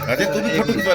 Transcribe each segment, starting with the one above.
अरे तुम्ही फोटो खिचवा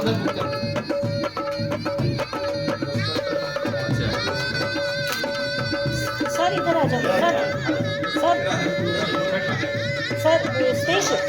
अंदर बुक कर दो। सर इधर आ जाओ सर सर स्टेशन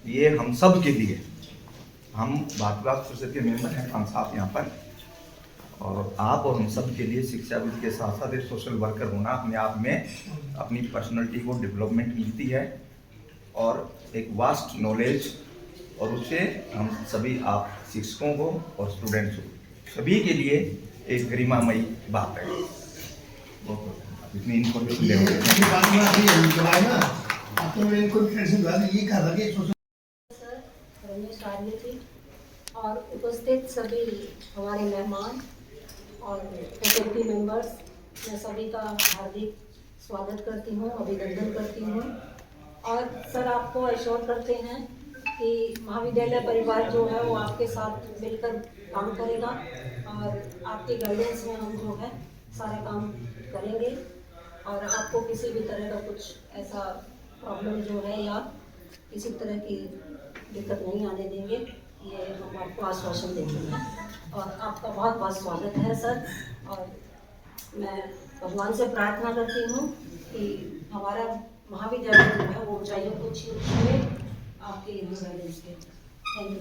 ये हम सब के लिए, हम भारतवाद परिषद के मेंबर हैं 5 सात यहाँ पर, और आप और हम सब के लिए शिक्षाविद के साथ साथ एक सोशल वर्कर होना अपने आप में अपनी पर्सनैलिटी को डेवलपमेंट मिलती है और एक वास्ट नॉलेज, और उससे हम सभी आप शिक्षकों को और स्टूडेंट्स को सभी के लिए एक गरिमामयी बात है। इतनी इन्फॉर्मेशन रमेश आर्य थी और उपस्थित सभी हमारे मेहमान और फैकल्टी मेंबर्स, मैं सभी का हार्दिक स्वागत करती हूँ, अभिनंदन करती हूँ। और सर आपको एश्योर करते हैं कि महाविद्यालय परिवार जो है वो आपके साथ मिलकर काम करेगा और आपके गाइडेंस में हम जो है सारे काम करेंगे और आपको किसी भी तरह का कुछ ऐसा प्रॉब्लम जो है या किसी तरह की दिक्कत नहीं आने देंगे, ये हम आपको आश्वासन देते हैं। और आपका बहुत बहुत स्वागत है सर, और मैं भगवान से प्रार्थना करती हूँ कि हमारा महाविद्यालय जो है वो ऊंचाइयों को छुए आपके गाइडेंस के। Thank you.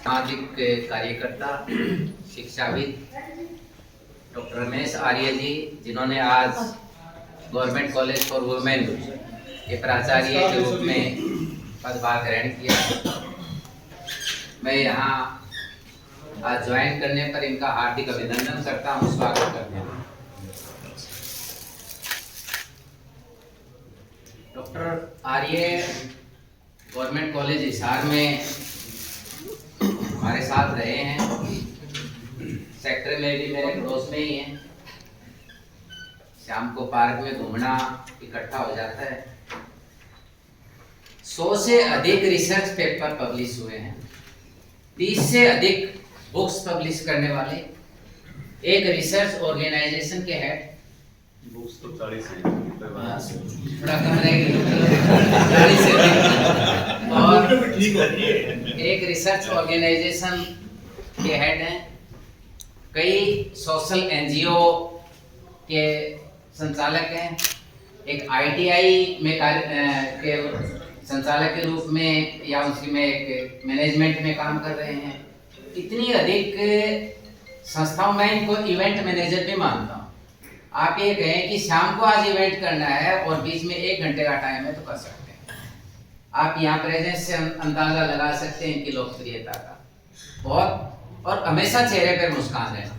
सामाजिक कार्यकर्ता शिक्षाविद डॉक्टर रमेश आर्य जी, जिन्होंने आज गवर्नमेंट कॉलेज फॉर वुमेन के प्राचार्य के रूप में पदभार ग्रहण किया। मैं यहाँ आज ज्वाइन करने पर इनका हार्दिक अभिनंदन करता हूँ, स्वागत करता हूँ। डॉक्टर आर्य गवर्नमेंट कॉलेज हिसार में हमारे साथ रहे हैं, सेक्टर में भी मेरे पड़ोस में ही हैं। शाम को पार्क में घूमना इकट्ठा हो जाता है। 100 से अधिक रिसर्च पेपर पब्लिश हुए हैं, 30 से अधिक बुक्स पब्लिश करने वाले, एक रिसर्च ऑर्गेनाइजेशन के हेड। बुक्स तो 40 है, थोड़ा कम रहेगी 40 से अधिक, और एक रिसर्च ऑर्गेनाइजेशन के हेड हैं। कई सोशल एनजीओ के संचालक हैं, एक आईटीआई में के संचालक के रूप में या उसकी में एक मैनेजमेंट में काम कर रहे हैं। इतनी अधिक संस्थाओं में इनको इवेंट मैनेजर भी मानता हूँ। आप ये कहें कि शाम को आज इवेंट करना है और बीच में 1 घंटे का टाइम है तो कर सकते हैं। आप यहाँ प्रेजेंस से अंदाजा लगा सकते हैं इनकी लोकप्रियता का बहुत, और हमेशा चेहरे पर मुस्कान रहना,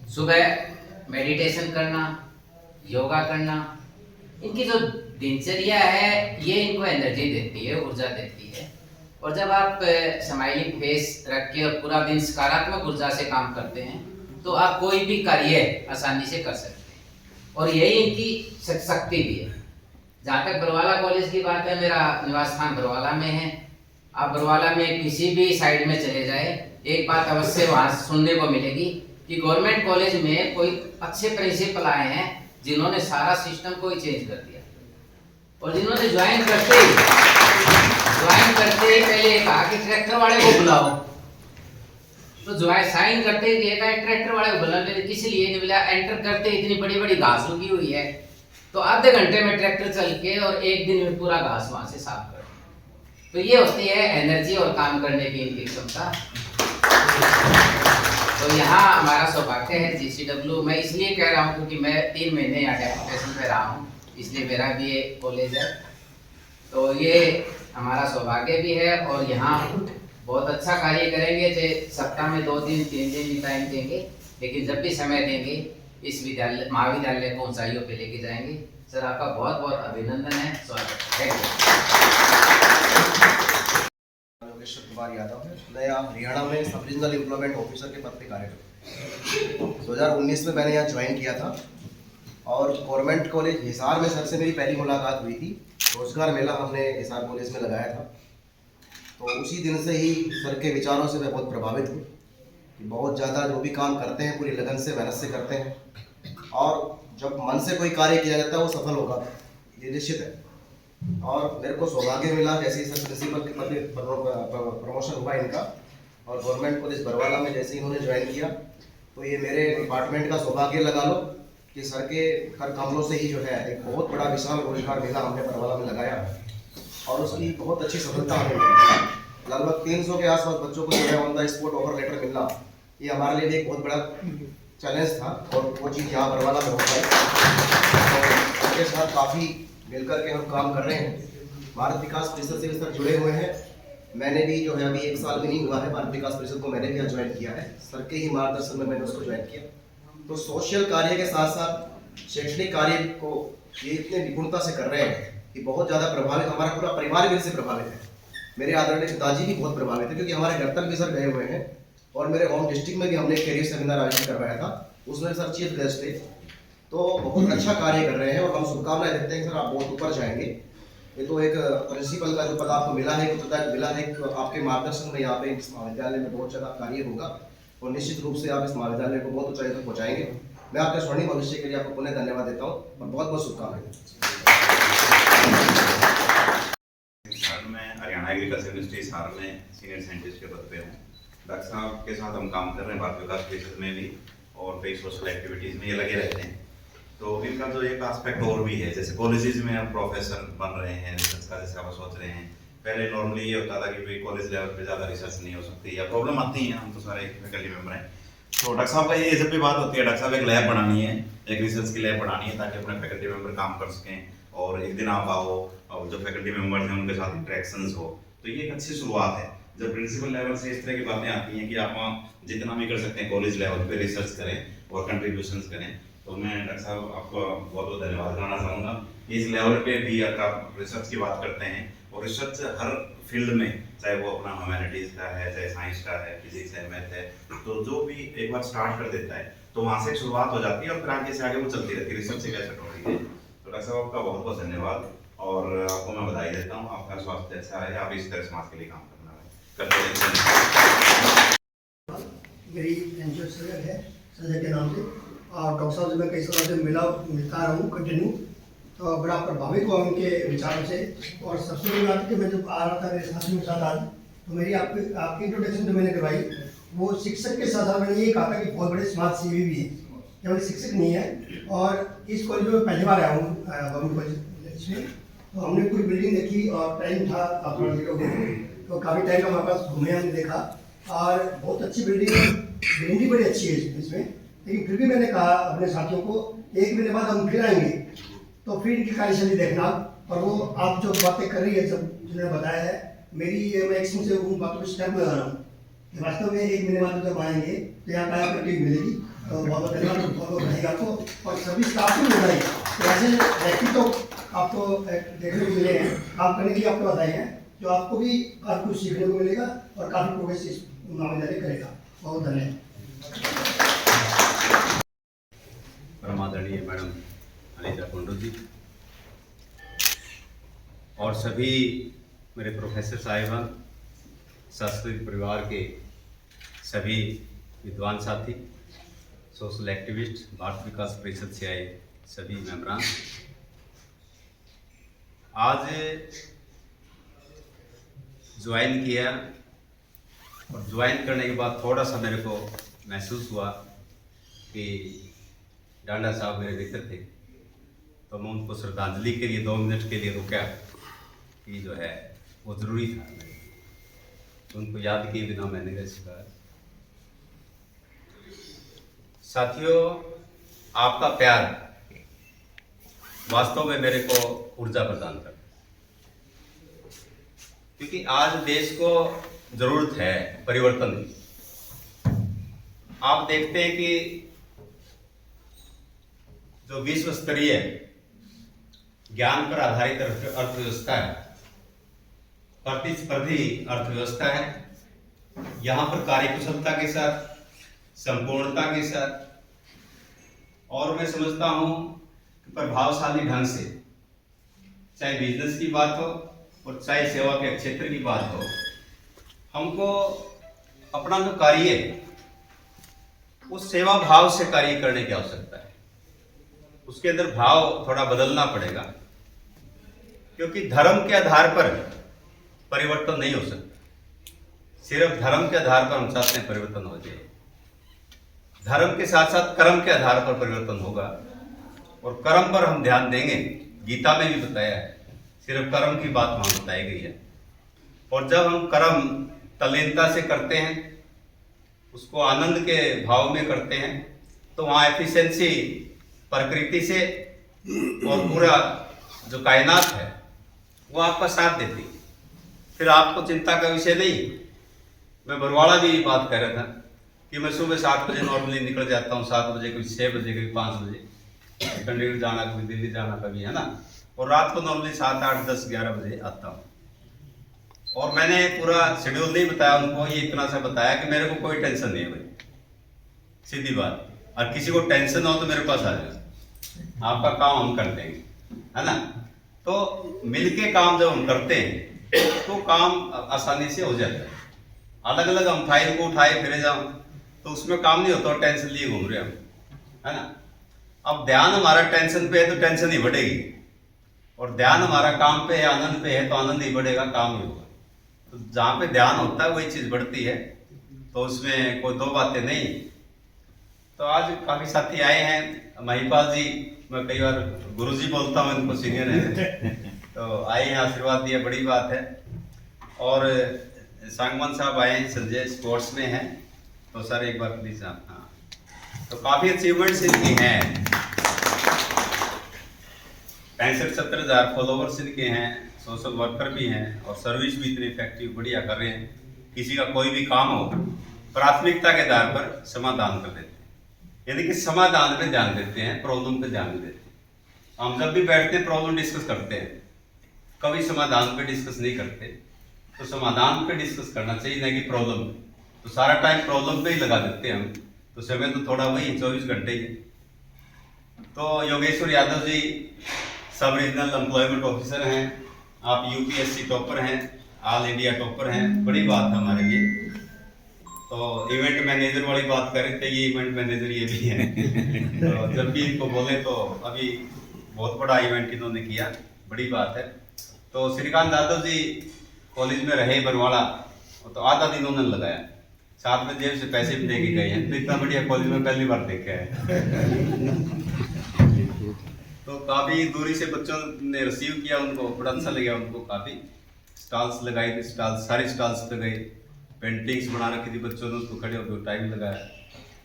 सुबह मेडिटेशन करना, योगा करना, इनकी जो दिनचर्या है ये इनको एनर्जी देती है, ऊर्जा देती है। और जब आप स्माइलिंग फेस रख के और पूरा दिन सकारात्मक ऊर्जा से काम करते हैं तो आप कोई भी कार्य आसानी से कर सकते हैं, और यही इनकी शक्ति भी है। जहाँ तक बरवाला कॉलेज की बात है, मेरा निवास स्थान बरवाला में है। आप बरवाला में किसी भी साइड में चले जाए, एक बात अवश्य वहाँ सुनने को मिलेगी कि गवर्नमेंट कॉलेज में कोई अच्छे प्रिंसिपल आए हैं जिन्होंने सारा सिस्टम को ही चेंज कर दिया, और जिन्होंने ज्वाइन करते ही पहले कहा कि ट्रैक्टर वाले को बुलाओ, तो ज्वाइन साइन करते ही ट्रैक्टर वाले को बुला ले, किस लिए नहीं बुलाया? एंटर करते इतनी बड़ी बड़ी घास उगी हुई है, तो आधे घंटे में ट्रैक्टर चल के और 1 दिन में पूरा घास वहां से साफ कर। तो ये होती है एनर्जी और काम करने की इनकी क्षमता। तो यहाँ हमारा सौभाग्य है GCW, मैं इसलिए कह रहा हूँ क्योंकि मैं 3 महीने यहाँ डेपुटेशन पे रहा हूँ, इसलिए मेरा भी ये कॉलेज है। तो ये हमारा सौभाग्य भी है और यहाँ बहुत अच्छा कार्य करेंगे। जो सप्ताह में 2 दिन 3 दिन ही टाइम देंगे, लेकिन जब भी समय देंगे इस विद्यालय महाविद्यालय को ऊंचाइयों पे लेके जाएंगे। सर आपका बहुत बहुत अभिनंदन है, स्वागत है। योगेश्वर कुमार यादव है। मैं यहाँ हरियाणा में सब रीजनल एम्प्लॉयमेंट ऑफिसर के पद पे कार्यरत हूँ। 2019 में मैंने यहाँ ज्वाइन किया था और गवर्नमेंट कॉलेज हिसार में सर से मेरी पहली मुलाकात हुई थी। रोजगार मेला हमने हिसार कॉलेज में लगाया था। तो उसी दिन से ही सर के विचारों से मैं बहुत प्रभावित हूँ कि बहुत ज़्यादा जो भी काम करते हैं पूरी लगन से मेहनत से करते हैं और जब मन से कोई कार्य किया जाता है वो सफल होगा, ये निश्चित है। और मेरे को सौभाग्य मिला जैसे ही सर प्रिंसिपल के पद पर प्रमोशन हुआ इनका और गवर्नमेंट कॉलेज बरवाला में जैसे ही इन्होंने ज्वाइन किया तो ये मेरे डिपार्टमेंट का सौभाग्य लगा लो कि सर के कर कमलों से ही जो है एक बहुत बड़ा विशाल रोजगार मेला हमने बरवाला में लगाया और उसकी बहुत अच्छी सफलता हमें मिली। लगभग 300 के आसपास बच्चों को जो है on the spot offer letter मिलना, ये हमारे लिए एक बहुत बड़ा चैलेंज था और वो चीज़ यहाँ बरवाला में हो पाई। तो उनके साथ काफ़ी मिलकर के हम काम कर रहे हैं। भारत विकास परिषद से भी सर जुड़े हुए हैं। मैंने भी जो है अभी 1 साल भी नहीं हुआ है भारत विकास परिषद को, मैंने भी यहाँ ज्वाइन किया है। सर के ही मार्गदर्शन में मैंने उसको ज्वाइन किया। तो सोशल कार्य के साथ साथ शैक्षणिक कार्य को ये इतने निपुणता से कर रहे हैं कि बहुत ज़्यादा प्रभावित, हमारा पूरा परिवार भी इनसे प्रभावित है। मेरे आदरणीय पिताजी भी बहुत प्रभावित है क्योंकि हमारे घर तक भी सर गए हुए हैं और मेरे होम डिस्ट्रिक्ट में भी हमने कैरियर सेमिनार आयोजित करवाया था, उसमें सर चीफ गेस्ट थे। तो बहुत अच्छा कार्य कर रहे हैं और हम शुभकामनाएं देते हैं कि सर आप बहुत ऊपर जाएंगे। ये तो एक प्रिंसिपल का जो पद आपको मिला है, मिला है, आपके मार्गदर्शन में यहाँ पे इस महाविद्यालय में बहुत ज़्यादा कार्य होगा और निश्चित रूप से आप इस महाविद्यालय को बहुत ऊंचाई तक पहुँचाएंगे। मैं आपके स्वर्णिम भविष्य के लिए आपको पुनः धन्यवाद देता हूँ और बहुत बहुत शुभकामनाएं। मैं हरियाणा एग्रीकल्चर यूनिवर्सिटी हिसार में सीनियर साइंटिस्ट के पद पे हूँ। डॉक्टर साहब के साथ हम काम कर रहे हैं भारत विकास परिषद में भी और कई सोशल एक्टिविटीज़ में ये लगे रहते हैं। तो इनका जो एक एस्पेक्ट और भी है, जैसे कॉलेजेस में आप प्रोफेसर बन रहे हैं, रिसर्च का जैसे आप सोच रहे हैं। पहले नॉर्मली ये होता था कि भाई कॉलेज लेवल पे ज़्यादा रिसर्च नहीं हो सकती या प्रॉब्लम आती है, हम तो सारे फैकल्टी मेंबर हैं। तो डॉक्टर साहब का ये जब भी बात होती है, डॉक्टर साहब एक लैब बनानी है, एक रिसर्च की लैब बनानी है ताकि अपने फैकल्टी मेंबर काम कर सकें और एक दिन आप आओ और जो फैकल्टी मेंबर्स हैं उनके साथ इंटरेक्शंस हो। तो ये एक अच्छी शुरुआत है। जब प्रिंसिपल लेवल से इस तरह की बातें आती हैं कि आप वहाँ जितना भी कर सकते हैं कॉलेज लेवल पे रिसर्च करें और कंट्रीब्यूशंस करें, तो मैं डॉक्टर साहब आपको बहुत बहुत धन्यवाद करना चाहूँगा। इस लेवल पे भी अगर आप रिसर्च की बात करते हैं और रिसर्च हर फील्ड में, चाहे वो अपना ह्यूमैनिटीज़ का है, चाहे साइंस का है, फिजिक्स है, मैथ है, तो जो भी एक बार स्टार्ट कर देता है तो वहाँ से शुरुआत हो जाती है और फिर आगे से आगे वो चलती रहती है। रिसर्च एक ऐसा टॉपिक है। तो डॉक्टर साहब आपका बहुत बहुत धन्यवाद और आपको मैं बधाई देता हूँ। आपका स्वास्थ्य अच्छा रहे, आप इस तरह समाज के लिए काम करते रहें। मेरी एनजीओ है संजय के नाम से और डॉक्टर साहब से मैं कई सालों से मिलता रहा हूँ कंटिन्यू, तो बड़ा प्रभावित हुआ उनके विचारों से। और सबसे बड़ी बात है कि मैं जब आ रहा था मेरे साथियों के साथ आज, तो मेरी आपकी इंट्रोडक्शन जो मैंने करवाई वो शिक्षक के साथ साथ मैंने ये कहा था कि बहुत बड़े समाज सेवी भी है, केवल शिक्षक नहीं है। और इस कॉलेज में पहली बार आया हूँ गवर्नमेंट कॉलेज में, तो हमने पूरी बिल्डिंग देखी और टाइम था तो काफ़ी टाइम का हमारे पास घूमे, हमने देखा और बहुत अच्छी बिल्डिंग है, ग्रीनरी बड़ी अच्छी है इसमें। लेकिन फिर भी मैंने कहा अपने साथियों को 1 महीने बाद हम फिर आएंगे तो फिर इनकी कार्यशैली देखना। और वो आप जो बातें कर रही है सब जिन्होंने बताया है, मैं एक से उन बातों पर स्टेप लगा रहा हूँ कि वास्तव में 1 महीने बाद जब आएंगे तो यहाँ काया करके मिलेगी। तो बहुत बहुत धन्यवाद, बहुत बहुत बधाई आपको और सभी स्टाफ को बधाई। तो ऐसे व्यक्ति तो आपको देखने को मिले हैं, काम करने के लिए आपको बधाई है, जो आपको भी काफ़ी कुछ सीखने को मिलेगा और काफ़ी प्रोग्रेस इस महाविद्यालय करेगा। बहुत धन्यवाद। परमादरणीय मैडम अनिता कुंडू जी और सभी मेरे प्रोफेसर साहिबान, सांस्कृतिक परिवार के सभी विद्वान साथी, सोशल एक्टिविस्ट, भारत विकास परिषद से आए सभी मेंबरान, आज ज्वाइन किया और ज्वाइन करने के बाद थोड़ा सा मेरे को महसूस हुआ कि डांडा साहब मेरे मित्र थे, तो मैं उनको श्रद्धांजलि के लिए 2 मिनट के लिए रुका कि जो है वो ज़रूरी था मेरे लिए। तो उनको याद किए बिना मैं नहीं रह सका। साथियों, आपका प्यार वास्तव में मेरे को ऊर्जा प्रदान करता है, क्योंकि आज देश को जरूरत है परिवर्तन की। आप देखते हैं कि जो विश्व स्तरीय ज्ञान पर आधारित अर्थव्यवस्था है, प्रतिस्पर्धी अर्थव्यवस्था है, यहाँ पर कार्यकुशलता के साथ, संपूर्णता के साथ, और मैं समझता हूँ कि प्रभावशाली ढंग से, चाहे बिजनेस की बात हो और चाहे सेवा के क्षेत्र की बात हो, हमको अपना जो कार्य है उस सेवा भाव से कार्य करने की आवश्यकता है। उसके अंदर भाव थोड़ा बदलना पड़ेगा, क्योंकि धर्म के आधार पर परिवर्तन नहीं हो सकता। सिर्फ धर्म के आधार पर हम चाहते हैं परिवर्तन हो जाए, धर्म के साथ साथ कर्म के आधार पर परिवर्तन होगा, और कर्म पर हम ध्यान देंगे। गीता में भी बताया है, सिर्फ कर्म की बात वहां बताई गई है। और जब हम कर्म तल्लीनता से करते हैं, उसको आनंद के भाव में करते हैं, तो वहाँ एफिशिएंसी प्रकृति से और पूरा जो कायनात है वो आपका साथ देती है। फिर आपको चिंता का विषय नहीं। मैं बरवाड़ा भी बात कर रहा था कि मैं सुबह 7 बजे नॉर्मली निकल जाता हूँ, 7 बजे, कभी 6 बजे, कभी 5 बजे, चंडीगढ़ जाना, कभी दिल्ली जाना, कभी, है ना, और रात को नॉर्मली 7, 8, 10, 11 बजे आता हूँ। और मैंने पूरा शेड्यूल नहीं बताया उनको, ये इतना सा बताया कि मेरे को कोई टेंशन नहीं है भाई, सीधी बात। और किसी को टेंशन हो तो मेरे पास आ जाए, आपका काम हम कर देंगे, है ना। तो मिलके काम जब हम करते हैं तो काम आसानी से हो जाता है। अलग अलग हम फाइल को उठाए फिरे जाओ तो उसमें काम नहीं होता, टेंशन लिए घूम रहे हम, है ना। अब ध्यान हमारा टेंशन पे है तो टेंशन ही बढ़ेगी, और ध्यान हमारा काम पे है, आनंद पे है, तो आनंद ही बढ़ेगा, काम ही होगा। तो जहाँ पे ध्यान होता है वही चीज बढ़ती है, तो उसमें कोई दो बातें नहीं। तो आज काफी साथी आए हैं। महिपाल जी, मैं कई बार गुरुजी बोलता हूँ, इनको सीनियर है, तो आए हैं, आशीर्वाद दिया, बड़ी बात है। और सांगवान साहब आए हैं, संजय स्पोर्ट्स में हैं, तो सर एक बार प्लीज आप। हाँ, तो काफी अचीवमेंट्स इनकी हैं, 65-70 हज़ार फॉलोवर्स इनके हैं, सोशल वर्कर भी हैं, और सर्विस भी इतनी इफेक्टिव बढ़िया कर रहे हैं। किसी का कोई भी काम हो, प्राथमिकता के आधार पर समाधान कर देते हैं, यानी कि समाधान पे ध्यान देते हैं, प्रॉब्लम पे ध्यान नहीं देते। हम जब भी बैठते हैं प्रॉब्लम डिस्कस करते हैं, कभी समाधान पे डिस्कस नहीं करते। तो समाधान पे डिस्कस करना चाहिए, ना कि प्रॉब्लम पे। तो सारा टाइम प्रॉब्लम पे ही लगा देते हैं हम, तो समय तो थोड़ा वही 24 घंटे ही है। तो योगेश्वर यादव जी सब रीजनल एम्प्लॉयमेंट ऑफिसर हैं, आप यूपीएससी टॉपर हैं, ऑल इंडिया टॉपर हैं, बड़ी बात है हमारे लिए। तो इवेंट मैनेजर वाली बात कर रहे थे, ये इवेंट मैनेजर ये भी है। तो जब भी इनको बोले तो अभी बहुत बड़ा इवेंट इन्होंने किया, बड़ी बात है। तो श्रीकांत यादव जी कॉलेज में रहे बरवाड़ा, तो आधा दिन उन्होंने लगाया, साथ में जेब से पैसे भी दे के गए हैं। तो इतना बढ़िया कॉलेज में पहली बार देखा है। तो काफी दूरी से बच्चों ने रिसीव किया, उनको बड़ा अच्छा लगा। उनको काफी स्टॉल्स लगाए थे, सारे स्टॉल्स पे गए, पेंटिंग्स बना रखी थी बच्चों ने, उसको खड़े होकर टाइम लगाया।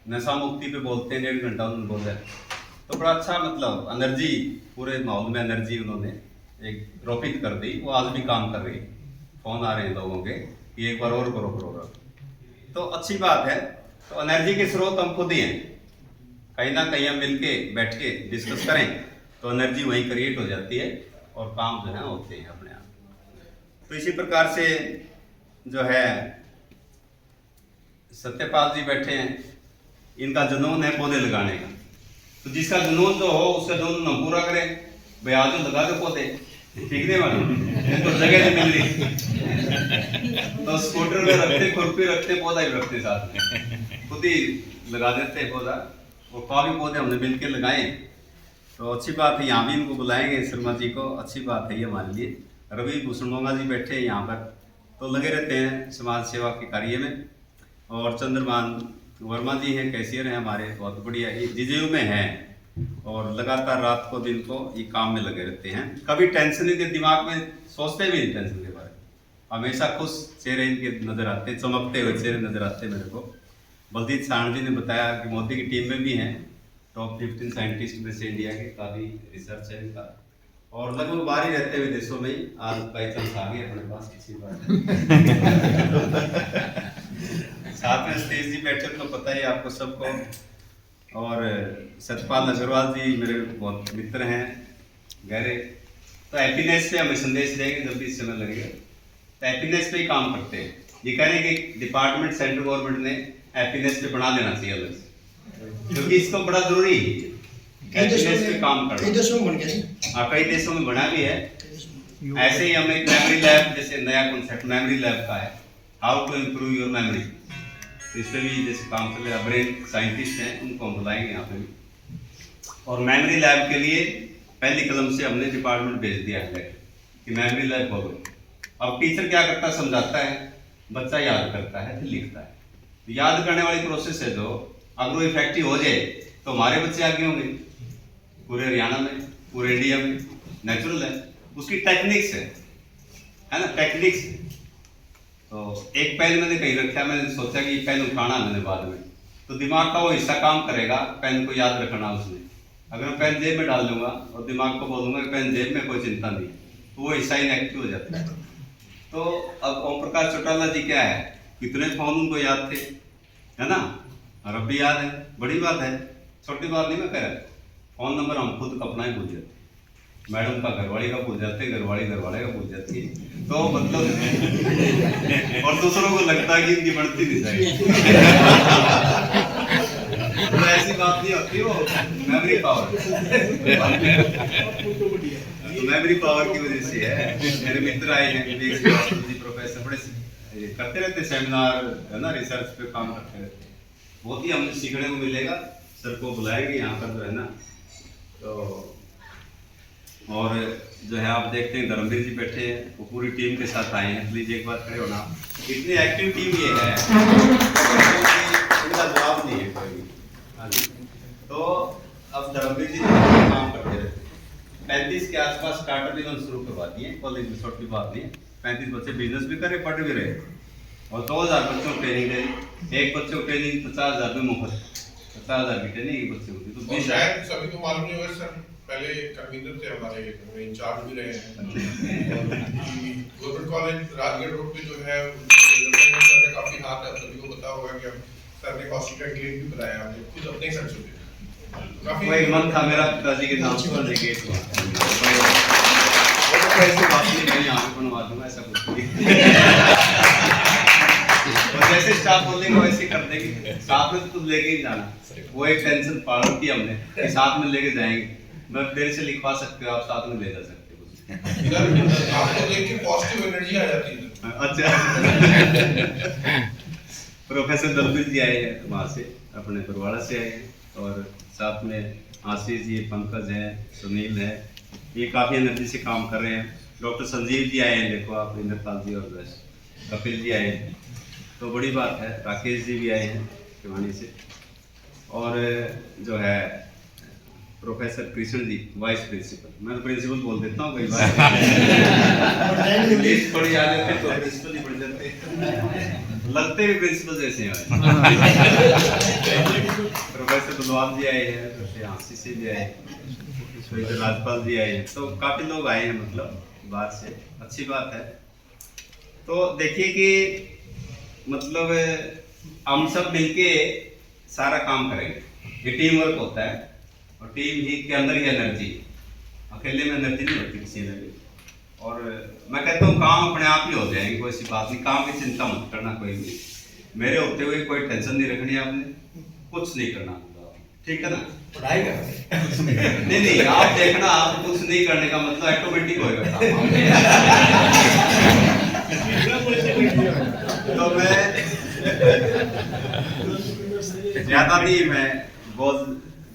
नशा मुक्ति पे बोलते हैं, 1.5 घंटा उन्होंने बोला। तो बड़ा अच्छा, मतलब एनर्जी, पूरे माहौल में एनर्जी उन्होंने एक रोपित कर दी। वो आज भी काम कर रही है, फोन आ रहे हैं लोगों के कि एक बार और करो प्रोग्राम, तो अच्छी बात है। तो एनर्जी के स्रोत हम खुद ही हैं, कहीं ना कहीं हम मिलके बैठ के डिस्कस करें तो एनर्जी वहीं क्रिएट हो जाती है और काम जो है होते हैं अपने आप। तो इसी प्रकार से जो है सत्यपाल जी बैठे हैं, इनका जुनून है पौधे लगाने का। तो जिसका जुनून जो हो उसका जुनून हम पूरा करें। भाई आज लगा दो पौधे, ठीक नहीं वाले, इनको जगह नहीं मिल रही तो स्कूटर में रखते, खुरपी रखते, पौधा ही रखते, साथ में खुद ही लगा देते पौधा। वो काफी पौधे हमने मिलकर लगाए, तो अच्छी बात है। यहाँ भी इनको बुलाएंगे, शर्मा जी को, अच्छी बात है ये हमारे लिए। रवि भूषण मोंगा जी बैठे हैं यहाँ पर, तो लगे रहते हैं समाज सेवा के कार्य में। और चंद्रमान वर्मा जी हैं, कैशियर हैं हमारे, बहुत बढ़िया, ये जीजेयू में हैं, और लगातार रात को दिन को ये काम में लगे रहते हैं। कभी टेंशन के दिमाग में सोचते भी नहीं टेंशन के बारे में, हमेशा खुश चेहरे इनके नजर आते, चमकते हुए चेहरे नजर आते मेरे को। बलजीत साण जी ने बताया कि मोदी की टीम में भी हैं टॉप 15 साइंटिस्ट में से इंडिया के, काफ़ी रिसर्च है इनका, और लगभग बाहर ही रहते हुए देशों में ही आज बाई चांस आ गए अपने पास, अच्छी बात है। साथ में स्टेज जी बैठे तो पता ही आपको सबको, और सतपाल अग्रवाल जी मेरे बहुत मित्र हैं गहरे, तो हैप्पीनेस पे हमें संदेश देंगे जब भी समय लगेगा, तो हैप्पीनेस पे ही काम करते हैं। ये कह रहे हैं कि डिपार्टमेंट सेंट्रल गवर्नमेंट ने हैप्पीनेस पे बना देना चाहिए अलग से, क्योंकि इसको बड़ा जरूरी है हैप्पीनेस पे काम करना। कई देशों में बन गया। हाँ, कई देशों में बना भी है। ऐसे ही हम एक मेमोरी लैब, जैसे नया कॉन्सेप्ट मेमोरी लैब का है, how to improve your memory, तो इस पर भी जैसे काम चल रहा है, ब्रेन साइंटिस्ट हैं उनको हम बुलाएंगे यहाँ पे भी। और मेमोरी लैब के लिए पहली कदम से हमने डिपार्टमेंट भेज दिया है कि मेमोरी लैब होगा। अब टीचर क्या करता है, समझाता है, बच्चा याद करता है, फिर लिखता है। याद करने वाली प्रोसेस है जो, अगर वो इफेक्टिव हो जाए तो हमारे बच्चे आगे होंगे पूरे हरियाणा में, पूरे इंडिया में, नेचुरल है। उसकी टेक्निक्स है ना, टेक्निक्स। तो एक पेन मैंने कहीं रखा, मैंने सोचा कि पेन उठाना मैंने बाद में, तो दिमाग का वो हिस्सा काम करेगा पेन को याद रखना उसमें। अगर मैं पेन जेब में डाल दूंगा और दिमाग को बोलूंगा कि पेन जेब में, कोई चिंता नहीं, तो वो हिस्सा इनएक्टिव हो जाता है। तो अब ओम प्रकाश चौटाला जी क्या है, कितने फोन उनको याद थे, है ना, और अब भी याद है, बड़ी बात है, छोटी बात नहीं मैं कह रहा। फोन नंबर हम खुद अपना ही भूल जाते, मैडम का घरवाली का भूल जाते, घरवाली घरवाले का भूल जाती है, तो मतलब और दूसरों को लगता है कि इनकी बढ़ती नहीं जाएगी। तो ऐसी बात नहीं होती, वो मेमोरी पावर, तो मेमोरी पावर की वजह से है। मेरे मित्र आए हैं, प्रोफेसर, बड़े करते रहते सेमिनार, है ना, रिसर्च पे काम करते रहते, बहुत ही हमें सीखने को मिलेगा। सर को बुलाएंगे यहाँ पर, जो है ना, तो और जो है आप देखते हैं धर्मवीर जी बैठे हैं, वो पूरी टीम के साथ आए हैं। प्लीज एक बार खड़े होना, इतनी एक्टिव टीम ये है, उनका जवाब नहीं है कोई भी। तो अब धर्मवीर जी काम करते रहते, 35 के आसपास स्टार्टअप इन्होंने शुरू करवा दिए कॉलेज में, छोटी बात नहीं है। 35 बच्चे बिजनेस भी करे, पढ़ भी रहे, और 2000 बच्चों को ट्रेनिंग दे, एक बच्चे को ट्रेनिंग 50,000 में मुफ्त, 50,000 की ट्रेनिंग एक बच्चे होती, तो 20,000। शायद सभी को मालूम नहीं होगा सर, पहले कन्वीनर थे हमारे, इंचार्ज भी रहे हैं गवर्नमेंट कॉलेज राजगढ़ रोड पे, जो है सर ने काफी हाथ है, सभी को पता होगा कि सर ने हॉस्टल का गेट भी बनाया, हमने खुद अपने सर से काफी वही मन था मेरा पिताजी के नाम से गेट हुआ, तो ऐसी बात नहीं, मैं यहाँ पे बनवा दूंगा, ऐसा कुछ नहीं। और जैसे स्टाफ बोलेंगे वैसे कर देंगे, साथ में तो लेके ही जाना, वो एक टेंशन पालन की हमने कि साथ में लेके जाएंगे। मैं देर से लिखवा सकते हो, आप साथ में ले जा सकते हो, इधर आपको देख के पॉजिटिव एनर्जी आ जाती है। अच्छा। प्रोफेसर दलवीर जी आए हैं वहाँ से, अपने परवाड़ा से आए हैं, और साथ में आशीष जी, पंकज है, सुनील है, ये काफ़ी एनर्जी से काम कर रहे हैं। डॉक्टर संजीव जी आए हैं, देखो आप, इंद्रपाल जी और कपिल जी आए हैं, तो बड़ी बात है। राकेश जी भी आए हैं भिवानी से, और जो है professor Krishna ji, vice principal, मैं तो प्रिंसिपल बोल देता हूँ कई बार, थोड़ी आ जाते तो प्रिंसिपल ही बन जाते, लगते भी प्रिंसिपल जैसे हैं। प्रोफेसर बलवान जी आए हैं, आशीष से भी आए, इधर राजपाल जी आए हैं, तो काफी लोग आए हैं, मतलब बाहर से, अच्छी बात है। तो देखिए कि मतलब हम सब मिलके सारा काम करेंगे, ये टीम वर्क होता है, और टीम ही के अंदर ही एनर्जी, अकेले में एनर्जी नहीं होती किसी ने भी। और मैं कहता हूँ काम अपने आप ही हो जाएंगे, कोई सी बात नहीं, काम की चिंता मत करना कोई भी, मेरे होते हुए कोई टेंशन नहीं रखनी आपने, कुछ नहीं करना, ठीक है ना, पढ़ाई कर नहीं, आप देखना, आप कुछ नहीं करने का मतलब ऑटोमेटिक होएगा काम। तो मैं ज्यादा नहीं, मैं बोल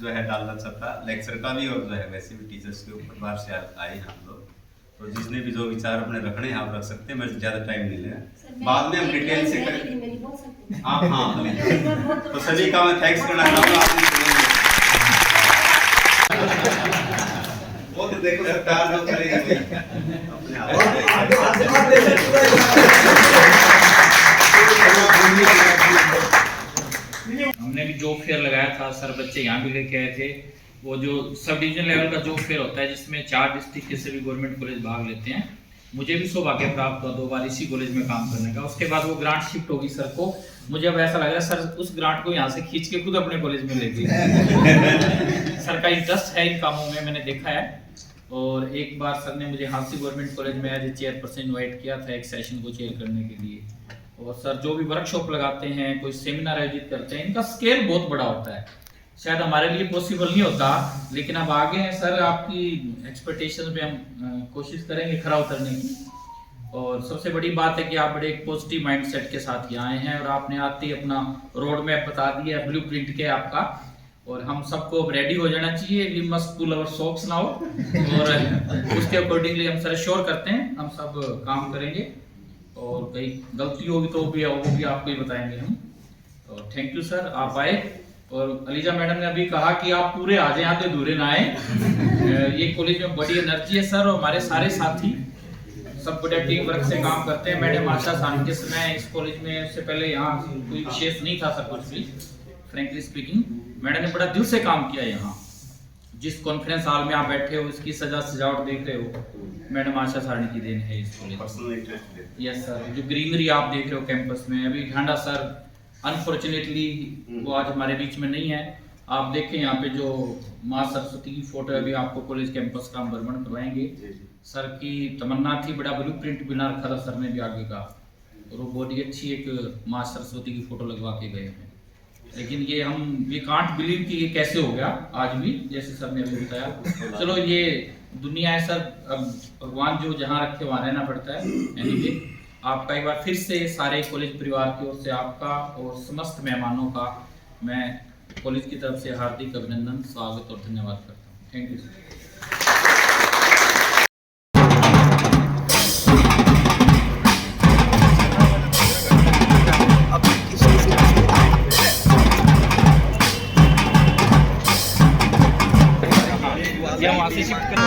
जो है डालना चाहता, लेक्चर का भी और जो है वैसे भी टीचर्स के ऊपर बाहर से आए हम लोग, तो जिसने भी जो विचार अपने रखने हैं आप रख सकते हैं, मेरे ज्यादा टाइम नहीं लेना, बाद में हम डिटेल से करें। हाँ, तो सभी का मैं थैंक्स करना चाहूँगा। वो तो देखो सरकार जो करेगी अपने आप था सर, बच्चे यहाँ भी लेके आए थे। वो जो सब डिवीजन लेवल का जॉब फेयर होता है जिसमें 4 डिस्ट्रिक्ट के सभी गवर्नमेंट कॉलेज भाग लेते हैं, मुझे भी सौभाग्य प्राप्त हुआ 2 बार इसी कॉलेज में काम करने का। उसके बाद वो ग्रांट शिफ्ट होगी सर को, मुझे अब ऐसा लग रहा है सर उस ग्रांट को यहाँ से खींच के खुद अपने कॉलेज में ले गए। सर का इंटरेस्ट है इन कामों में, मैंने देखा है। और एक बार सर ने मुझे हांसी गवर्नमेंट कॉलेज में एज ए चेयरपर्सन इन्वाइट किया था एक सेशन को चेयर करने के लिए। और सर जो भी वर्कशॉप लगाते हैं, कोई सेमिनार आयोजित करते हैं, इनका स्केल बहुत बड़ा होता है, शायद हमारे लिए पॉसिबल नहीं होता, लेकिन अब आगे हैं सर, आपकी एक्सपेक्टेशंस पे हम कोशिश करेंगे खरा उतरने की। और सबसे बड़ी बात है कि आप बड़े एक पॉजिटिव माइंडसेट के साथ यहाँ आए हैं और आपने आते ही अपना रोड मैप बता दिया, ब्लूप्रिंट के आपका, और हम सबको अब रेडी हो जाना चाहिए। We must pull our socks now, और उसके अकॉर्डिंगली हम सर श्योर करते हैं हम सब काम करेंगे। और कहीं गलती होगी तो वो भी आपको ही बताएंगे हम। तो थैंक यू सर, आप आए। और अलीजा मैडम ने अभी कहा कि आप पूरे आ जाए, आते दूरे ना आए। ये कॉलेज में बड़ी एनर्जी है सर, और हमारे सारे साथी सब बड़े टीम वर्क से काम करते हैं। मैडम आशा सानी के समय इस कॉलेज में उससे पहले यहाँ कोई विशेष नहीं था सर, कुछ भी फ्रेंकली स्पीकिंग। मैडम ने बड़ा दिल से काम किया यहाँ। जिस कॉन्फ्रेंस हॉल में आप बैठे हो, इसकी सजावट देख रहे हो, मैडम आशा सानी की देन है इस कॉलेज। यस सर, जो ग्रीनरी आप देख रहे हो कैंपस में, अभी ढांडा सर अनफॉर्चुनेटली वो आज हमारे बीच में नहीं है। आप देखें यहाँ पे जो माँ सरस्वती की फोटो है, अभी आपको कॉलेज कैंपस का हम भ्रमण करवाएंगे। सर की तमन्ना थी, बड़ा ब्लूप्रिंट बना रखा था सर ने भी आगे का, और वो बहुत ही अच्छी एक माँ सरस्वती की फोटो लगवा के गए हैं। लेकिन ये हम वी कांट बिलीव कि ये कैसे हो गया आज भी, जैसे सर ने अभी बताया। चलो ये दुनिया है सर, अब भगवान जो जहाँ रखे वहाँ रहना पड़ता है। एनीवे, आपका एक बार फिर से सारे कॉलेज परिवार की ओर से आपका और समस्त मेहमानों का मैं कॉलेज की तरफ से हार्दिक अभिनंदन, स्वागत और धन्यवाद करता हूँ। Thank you sir. वहाँ से शिफ्ट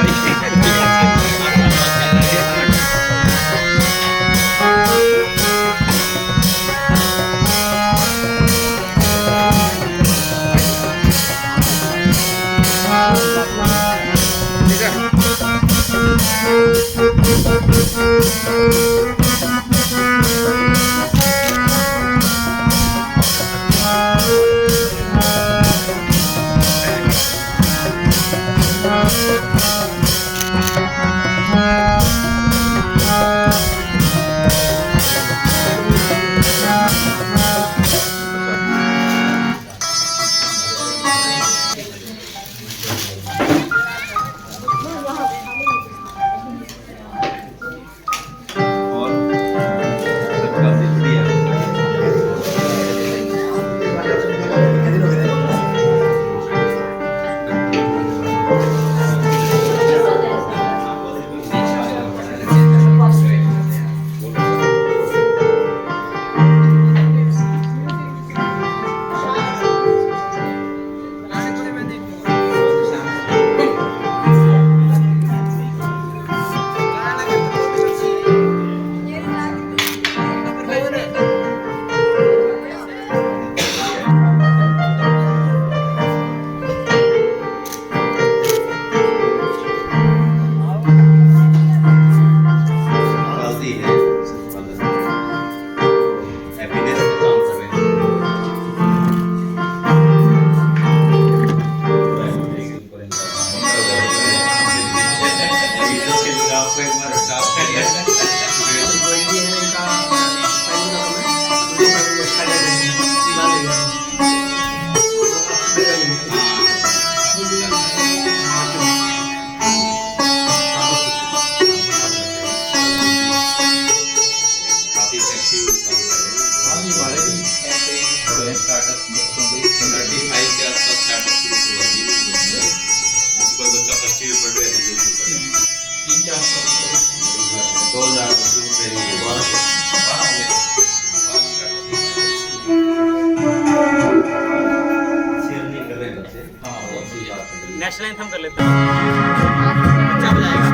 नेशनल एंथम कर लेते हैं, अच्छा हो जाएगा।